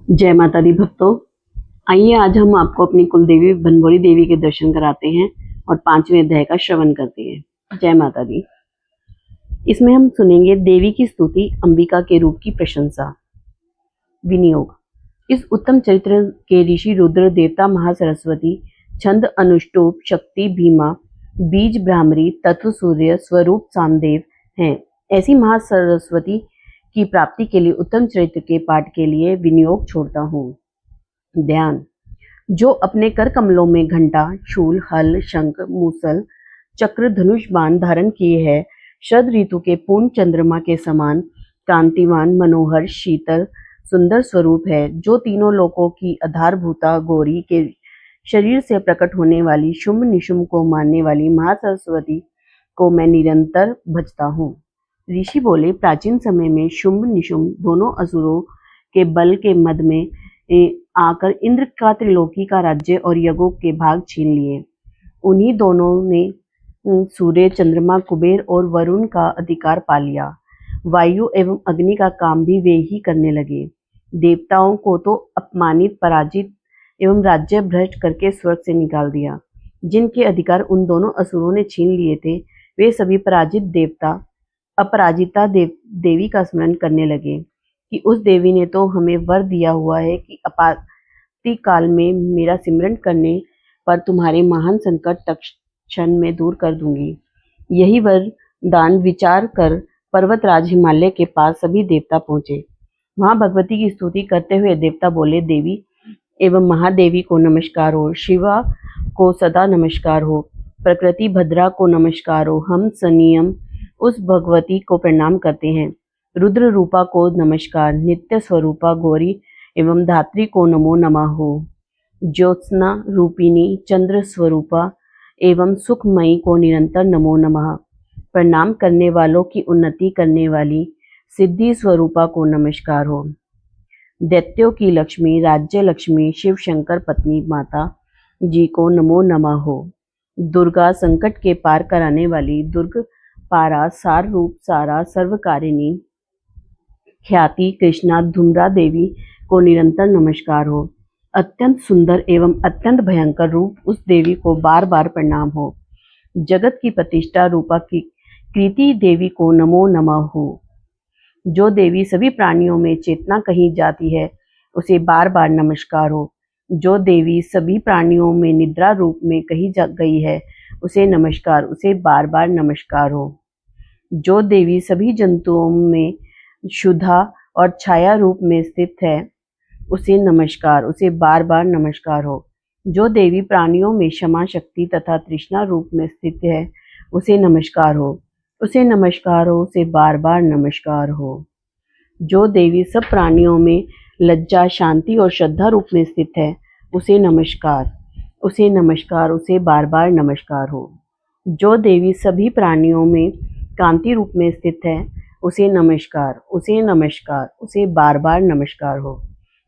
जय माता दी भक्तों। आइए आज हम आपको अपनी कुलदेवी बनभोली देवी के दर्शन कराते हैं और 5वें अध्याय का श्रवण करते हैं। जय माता दी। इसमें हम सुनेंगे देवी की स्तुति, अंबिका के रूप की प्रशंसा। विनियोग। इस उत्तम चरित्र के ऋषि रुद्र, देवता महासरस्वती, छंद अनुष्टुप, शक्ति भीमा, बीज ब्राह्मरी, तत्व सूर्य, स्वरूप सामदेव हैं। ऐसी महासरस्वती की प्राप्ति के लिए उत्तम चरित्र के पाठ के लिए विनियोग छोड़ता हूँ। ध्यान। जो अपने कर कमलों में घंटा, शूल, हल, शंख, मूसल, चक्र, धनुष, बाण धारण किए है, शरद ऋतु के पूर्ण चंद्रमा के समान कांतिवान, मनोहर, शीतल, सुंदर स्वरूप है, जो तीनों लोकों की आधारभूता गौरी के शरीर से प्रकट होने वाली शुंभ निशुंभ को मानने वाली महासरस्वती को मैं निरंतर भजता हूँ। ऋषि बोले, प्राचीन समय में शुंभ निशुंभ दोनों असुरों के बल के मद में आकर इंद्र का त्रिलोकी का राज्य और यज्ञों के भाग छीन लिए। उन्हीं दोनों ने सूर्य, चंद्रमा, कुबेर और वरुण का अधिकार पा लिया। वायु एवं अग्नि का काम भी वे ही करने लगे। देवताओं को तो अपमानित, पराजित एवं राज्य भ्रष्ट करके स्वर्ग से निकाल दिया। जिनके अधिकार उन दोनों असुरों ने छीन लिए थे, वे सभी पराजित देवता अपराजिता देवी का स्मरण करने लगे कि उस देवी ने तो हमें वर दिया हुआ है कि आपाति काल में मेरा सिमरन करने पर तुम्हारे महान संकट तत्क्षण में दूर कर दूंगी। यही वरदान विचार कर पर्वतराज हिमालय के पास सभी देवता पहुंचे। वहां भगवती की स्तुति करते हुए देवता बोले, देवी एवं महादेवी को नमस्कार हो, शिवा को सदा नमस्कार हो, प्रकृति भद्रा को नमस्कार हो। हम संयम उस भगवती को प्रणाम करते हैं। रुद्र रूपा को नमस्कार, नित्य स्वरूपा गौरी एवं धात्री को नमो नमः हो। ज्योत्सना रूपिणी चंद्र स्वरूपा एवं सुखमयी को निरंतर नमो नमः। प्रणाम करने वालों की उन्नति करने वाली सिद्धि स्वरूपा को नमस्कार हो। दैत्यों की लक्ष्मी, राज्य लक्ष्मी, शिव शंकर पत्नी माता जी को नमो नमः हो। दुर्गा, संकट के पार कराने वाली दुर्ग पारा, सार रूप सारा, सर्वकारिणी ख्याति कृष्णा, धूम्रा देवी को निरंतर नमस्कार हो। अत्यंत सुंदर एवं अत्यंत भयंकर रूप उस देवी को बार बार प्रणाम हो। जगत की प्रतिष्ठा रूपा की कृति देवी को नमो नमः हो। जो देवी सभी प्राणियों में चेतना कही जाती है, उसे बार बार नमस्कार हो। जो देवी सभी प्राणियों में निद्रा रूप में कही जा गई है, उसे नमस्कार, उसे बार बार नमस्कार हो। जो देवी सभी जंतुओं में शुद्धा और छाया रूप में स्थित है, उसे नमस्कार, उसे बार बार नमस्कार हो। जो देवी प्राणियों में क्षमा शक्ति तथा तृष्णा रूप में स्थित है, उसे नमस्कार हो, उसे नमस्कार हो, उसे बार बार नमस्कार हो। जो देवी सब प्राणियों में लज्जा, शांति और श्रद्धा रूप में स्थित है, उसे नमस्कार, उसे नमस्कार, उसे बार बार नमस्कार हो। जो देवी सभी प्राणियों में कांति रूप में स्थित है, उसे नमस्कार, उसे नमस्कार, उसे बार बार नमस्कार हो।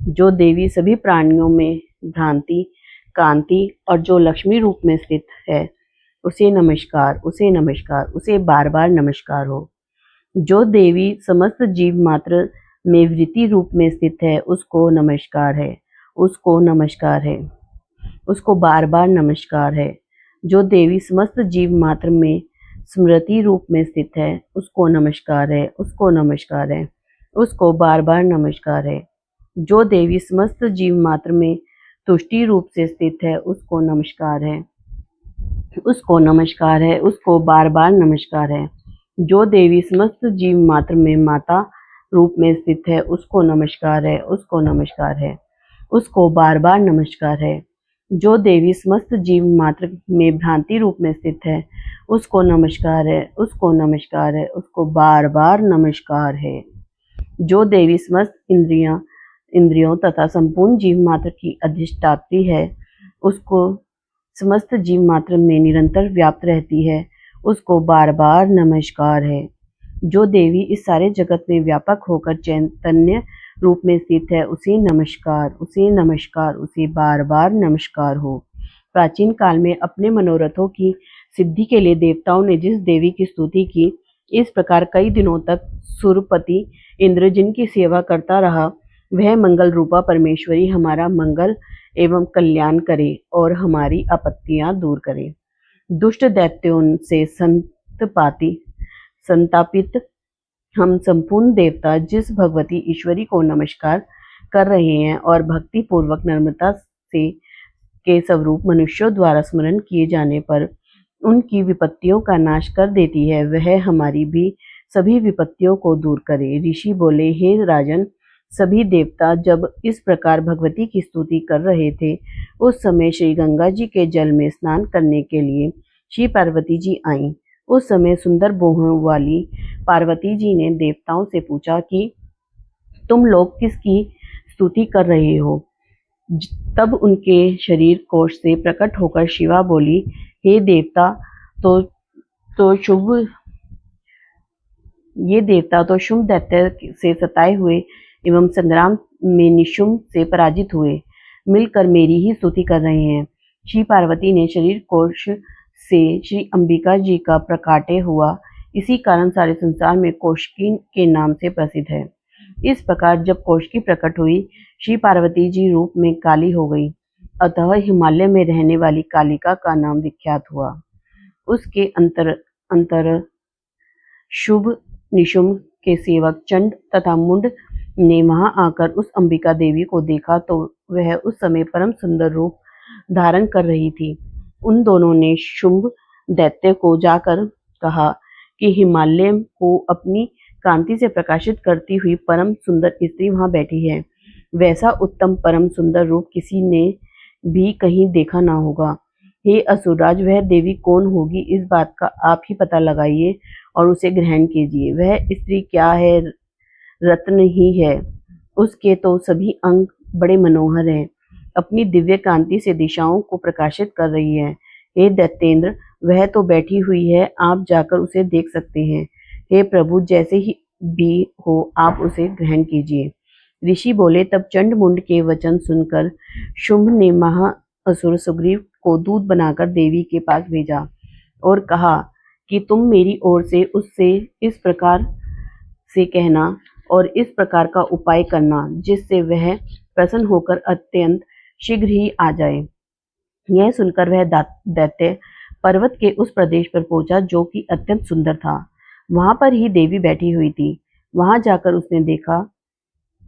जो देवी सभी प्राणियों में भ्रांति, कांति और जो लक्ष्मी रूप में स्थित है, उसे नमस्कार, उसे नमस्कार, उसे बार बार नमस्कार हो। जो देवी समस्त जीव मात्र में वृत्ति रूप में स्थित है, उसको नमस्कार है, उसको नमस्कार है, उसको बार बार नमस्कार है। जो देवी समस्त जीव मात्र में स्मृति रूप में स्थित है, उसको नमस्कार है, उसको नमस्कार है, उसको बार बार नमस्कार है। जो देवी समस्त जीव मात्र में तुष्टि रूप से स्थित है, उसको नमस्कार है, उसको नमस्कार है, उसको बार बार नमस्कार है। जो देवी समस्त जीव मात्र में माता रूप में स्थित है, उसको नमस्कार है, उसको नमस्कार है, उसको बार बार नमस्कार है। जो देवी समस्त जीव मात्र में भ्रांति रूप में स्थित है, उसको नमस्कार है, उसको नमस्कार है, उसको बार बार नमस्कार है। जो देवी समस्त इंद्रियों तथा संपूर्ण जीव मात्र की अधिष्ठात्री है, उसको समस्त जीव मात्र में निरंतर व्याप्त रहती है, उसको बार बार नमस्कार है। जो देवी इस सारे जगत में व्यापक होकर चैतन्य रूप में स्थित है, उसे नमस्कार, उसे नमस्कार, उसे बार बार नमस्कार हो। प्राचीन काल में अपने मनोरथों की सिद्धि के लिए देवताओं ने जिस देवी की स्तुति की, इस प्रकार कई दिनों तक सुरपति इंद्र जिनकी सेवा करता रहा, वह मंगल रूपा परमेश्वरी हमारा मंगल एवं कल्याण करे और हमारी आपत्तियां दूर करे। दुष्ट दैत्यों से संतापित हम संपूर्ण देवता जिस भगवती ईश्वरी को नमस्कार कर रहे हैं और भक्ति पूर्वक नम्रता से के स्वरूप मनुष्यों द्वारा स्मरण किए जाने पर उनकी विपत्तियों का नाश कर देती है, वह हमारी भी सभी विपत्तियों को दूर करे। ऋषि बोले, हे राजन, सभी देवता जब इस प्रकार भगवती की स्तुति कर रहे थे, उस समय श्री गंगा जी के जल में स्नान करने के लिए श्री पार्वती जी आईं। उस समय सुंदर बोहों वाली पार्वती जी ने देवताओं से पूछा कि तुम लोग किसकी स्तुति कर रहे हो? तब उनके शरीर कोश से प्रकट होकर शिवा बोली, हे देवता, ये देवता तो शुंभ दैत्य से सताए हुए एवं संग्राम में निशुंभ से पराजित हुए मिलकर मेरी ही स्तुति कर रहे हैं। श्री पार्वती ने शरीर कोश से श्री अंबिका जी का प्रकाट्य हुआ, इसी कारण सारे संसार में कौशिकी के नाम से प्रसिद्ध है। इस प्रकार जब कौशिकी प्रकट हुई, श्री पार्वती जी रूप में काली हो गई, अतः हिमालय में रहने वाली कालिका का नाम विख्यात हुआ। उसके अंतर शुभ निशुंभ के सेवक चंड तथा मुंड ने वहां आकर उस अंबिका देवी को देखा तो वह उस समय परम सुंदर रूप धारण कर रही थी। उन दोनों ने शुंभ दैत्य को जाकर कहा कि हिमालय को अपनी कांति से प्रकाशित करती हुई परम सुंदर स्त्री वहां बैठी है। वैसा उत्तम परम सुंदर रूप किसी ने भी कहीं देखा ना होगा। हे असुरराज, वह देवी कौन होगी, इस बात का आप ही पता लगाइए और उसे ग्रहण कीजिए। वह स्त्री क्या है? रत्न ही है। उसके तो सभी अंग बड़े मनोहर हैं, अपनी दिव्य कांति से दिशाओं को प्रकाशित कर रही है। हे दैत्येंद्र, वह तो बैठी हुई है, आप जाकर उसे देख सकते हैं। हे प्रभु, जैसे ही भी हो आप उसे ग्रहण कीजिए। ऋषि बोले, तब चंड मुंड के वचन सुनकर शुंभ ने महाअसुर सुग्रीव को दूत बनाकर देवी के पास भेजा और कहा कि तुम मेरी ओर से उससे इस प्रकार से कहना और इस प्रकार का उपाय करना जिससे वह प्रसन्न होकर अत्यंत शीघ्र ही आ जाए। यह सुनकर वह दैत्य पर्वत के उस प्रदेश पर पहुंचा जो कि अत्यंत सुंदर था। वहां पर ही देवी बैठी हुई थी। वहां जाकर उसने देखा,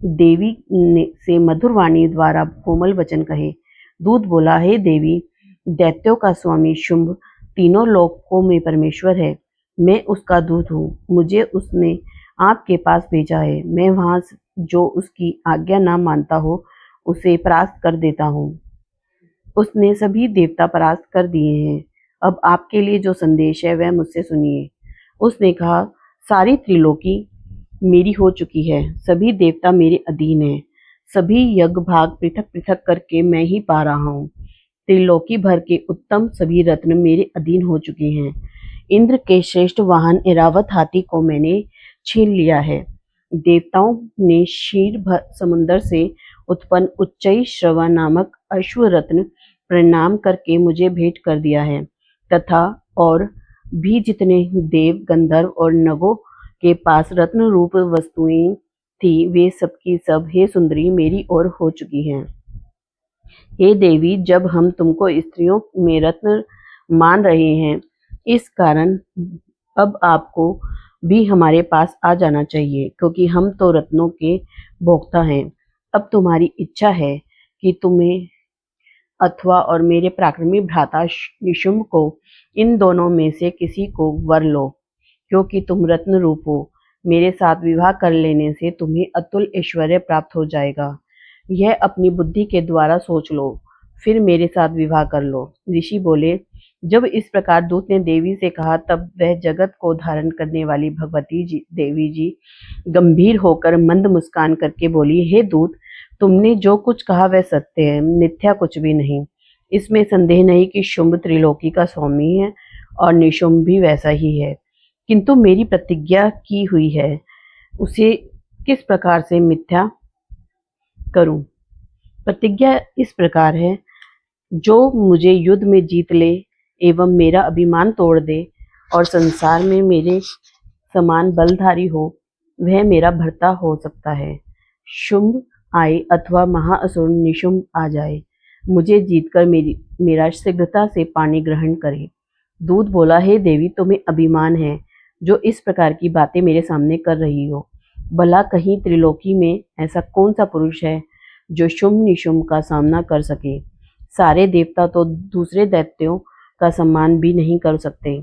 देवी ने से मधुर वाणी द्वारा कोमल वचन कहे। दूत बोला, हे देवी, दैत्यों का स्वामी शुंभ तीनों लोकों में परमेश्वर है। मैं उसका दूत हूँ, मुझे उसने आपके पास भेजा है। मैं वहां जो उसकी आज्ञा ना मानता हो उसे परास्त कर देता हूँ। उसने सभी देवता परास्त कर दिए हैं। अब आपके लिए जो संदेश है वह मुझसे सुनिए। उसने कहा, सारी त्रिलोकी मेरी हो चुकी है, सभी देवता मेरे अधीन हैं, सभी यज्ञ भाग पृथक पृथक करके मैं ही पा रहा हूँ। त्रिलोकी भर के उत्तम सभी रत्न मेरे अधीन हो चुके हैं। इंद्र के श्रेष्ठ वाहन ऐरावत हाथी को मैंने छीन लिया है। देवताओं ने क्षीर समुद्र से उत्पन्न उच्चई श्रवा नामक अश्व रत्न प्रणाम करके मुझे भेंट कर दिया है, तथा और भी जितने देव गंधर्व और नगों के पास रत्न रूप वस्तुएं थी, वे सब की सब हे सुंदरी मेरी ओर हो चुकी हैं। हे देवी, जब हम तुमको स्त्रियों में रत्न मान रहे हैं, इस कारण अब आपको भी हमारे पास आ जाना चाहिए, क्योंकि हम तो रत्नों के भोक्ता हैं। अब तुम्हारी इच्छा है कि तुम्हें अथवा और मेरे पराक्रमी भ्राता निशुंभ को इन दोनों में से किसी को वर लो, क्योंकि तुम रत्न रूप हो। मेरे साथ विवाह कर लेने से तुम्हें अतुल ऐश्वर्य प्राप्त हो जाएगा। यह अपनी बुद्धि के द्वारा सोच लो, फिर मेरे साथ विवाह कर लो। ऋषि बोले, जब इस प्रकार दूत ने देवी से कहा, तब वह जगत को धारण करने वाली भगवती जी देवी जी गंभीर होकर मंद मुस्कान करके बोली, हे दूत, तुमने जो कुछ कहा वह सत्य है, मिथ्या कुछ भी नहीं। इसमें संदेह नहीं कि शुंभ त्रिलोकी का स्वामी है और निशुंभ भी वैसा ही है, किंतु मेरी प्रतिज्ञा की हुई है, उसे किस प्रकार से मिथ्या करूं। प्रतिज्ञा इस प्रकार है, जो मुझे युद्ध में जीत ले एवं मेरा अभिमान तोड़ दे और संसार में मेरे समान बलधारी हो, वह मेरा भर्ता हो सकता है। शुंभ आए अथवा महाअसुर निशुंभ आ जाए, मुझे जीतकर मेरा शीघ्रता से पानी ग्रहण करे। दूत बोला, हे देवी, तुम्हें अभिमान है जो इस प्रकार की बातें मेरे सामने कर रही हो। भला कहीं त्रिलोकी में ऐसा कौन सा पुरुष है जो शुंभ निशुंभ का सामना कर सके? सारे देवता तो दूसरे दैत्यों का सम्मान भी नहीं कर सकते।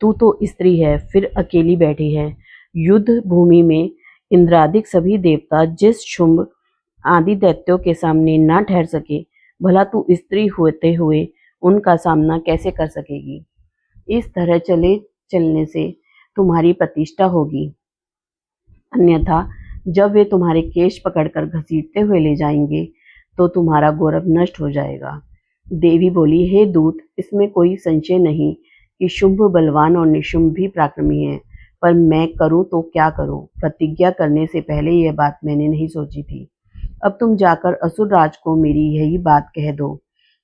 तू तो स्त्री है, फिर अकेली बैठी है। युद्ध भूमि में इंद्रादिक सभी देवता जिस शुंभ आदि दैत्यों के सामने ना ठहर सके, भला तू स्त्री होते हुए उनका सामना कैसे कर सकेगी? इस तरह चलने से तुम्हारी प्रतिष्ठा होगी, अन्यथा जब वे तुम्हारे केश पकड़कर घसीटते हुए ले जाएंगे तो तुम्हारा गौरव नष्ट हो जाएगा। देवी बोली, हे दूत, इसमें कोई संशय नहीं कि शुंभ बलवान और निशुंभ भी पराक्रमी है, पर मैं करूं तो क्या करूं? प्रतिज्ञा करने से पहले यह बात मैंने नहीं सोची थी। अब तुम जाकर असुर राज को मेरी यही बात कह दो,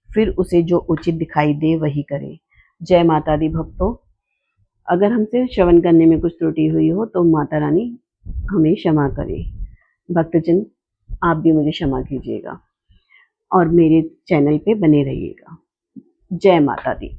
फिर उसे जो उचित दिखाई दे वही करे। जय माता दी भक्तों, अगर हमसे श्रवण करने में कुछ त्रुटि हुई हो तो माता रानी हमें क्षमा करे। भक्तजन, आप भी मुझे क्षमा कीजिएगा और मेरे चैनल पे बने रहिएगा। जय माता दी।